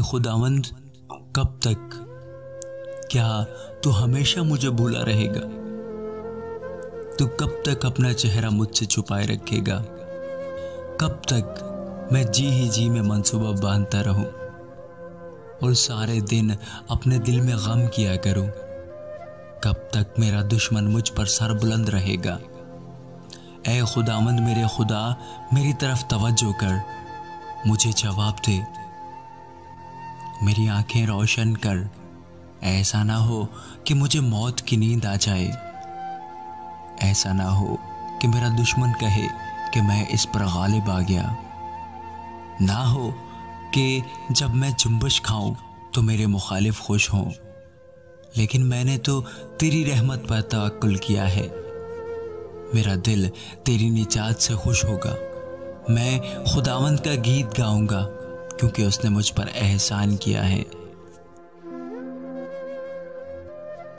खुदावंद, कब तक? क्या तू हमेशा मुझे भूला रहेगा? तू कब तक अपना चेहरा मुझसे छुपाए रखेगा? कब तक मैं जी ही जी में मंसूबा बांधता रहूं और सारे दिन अपने दिल में गम किया करूं? कब तक मेरा दुश्मन मुझ पर सर बुलंद रहेगा? ऐ खुदावंद मेरे खुदा, मेरी तरफ तवज्जो कर, मुझे जवाब दे, मेरी आंखें रोशन कर। ऐसा ना हो कि मुझे मौत की नींद आ जाए। ऐसा ना हो कि मेरा दुश्मन कहे कि मैं इस पर गालिब आ गया। ना हो कि जब मैं जुम्बश खाऊं तो मेरे मुखालिफ खुश हों। लेकिन मैंने तो तेरी रहमत पर तवक्कुल किया है। मेरा दिल तेरी निजात से खुश होगा। मैं खुदावंद का गीत गाऊंगा क्योंकि उसने मुझ पर एहसान किया है।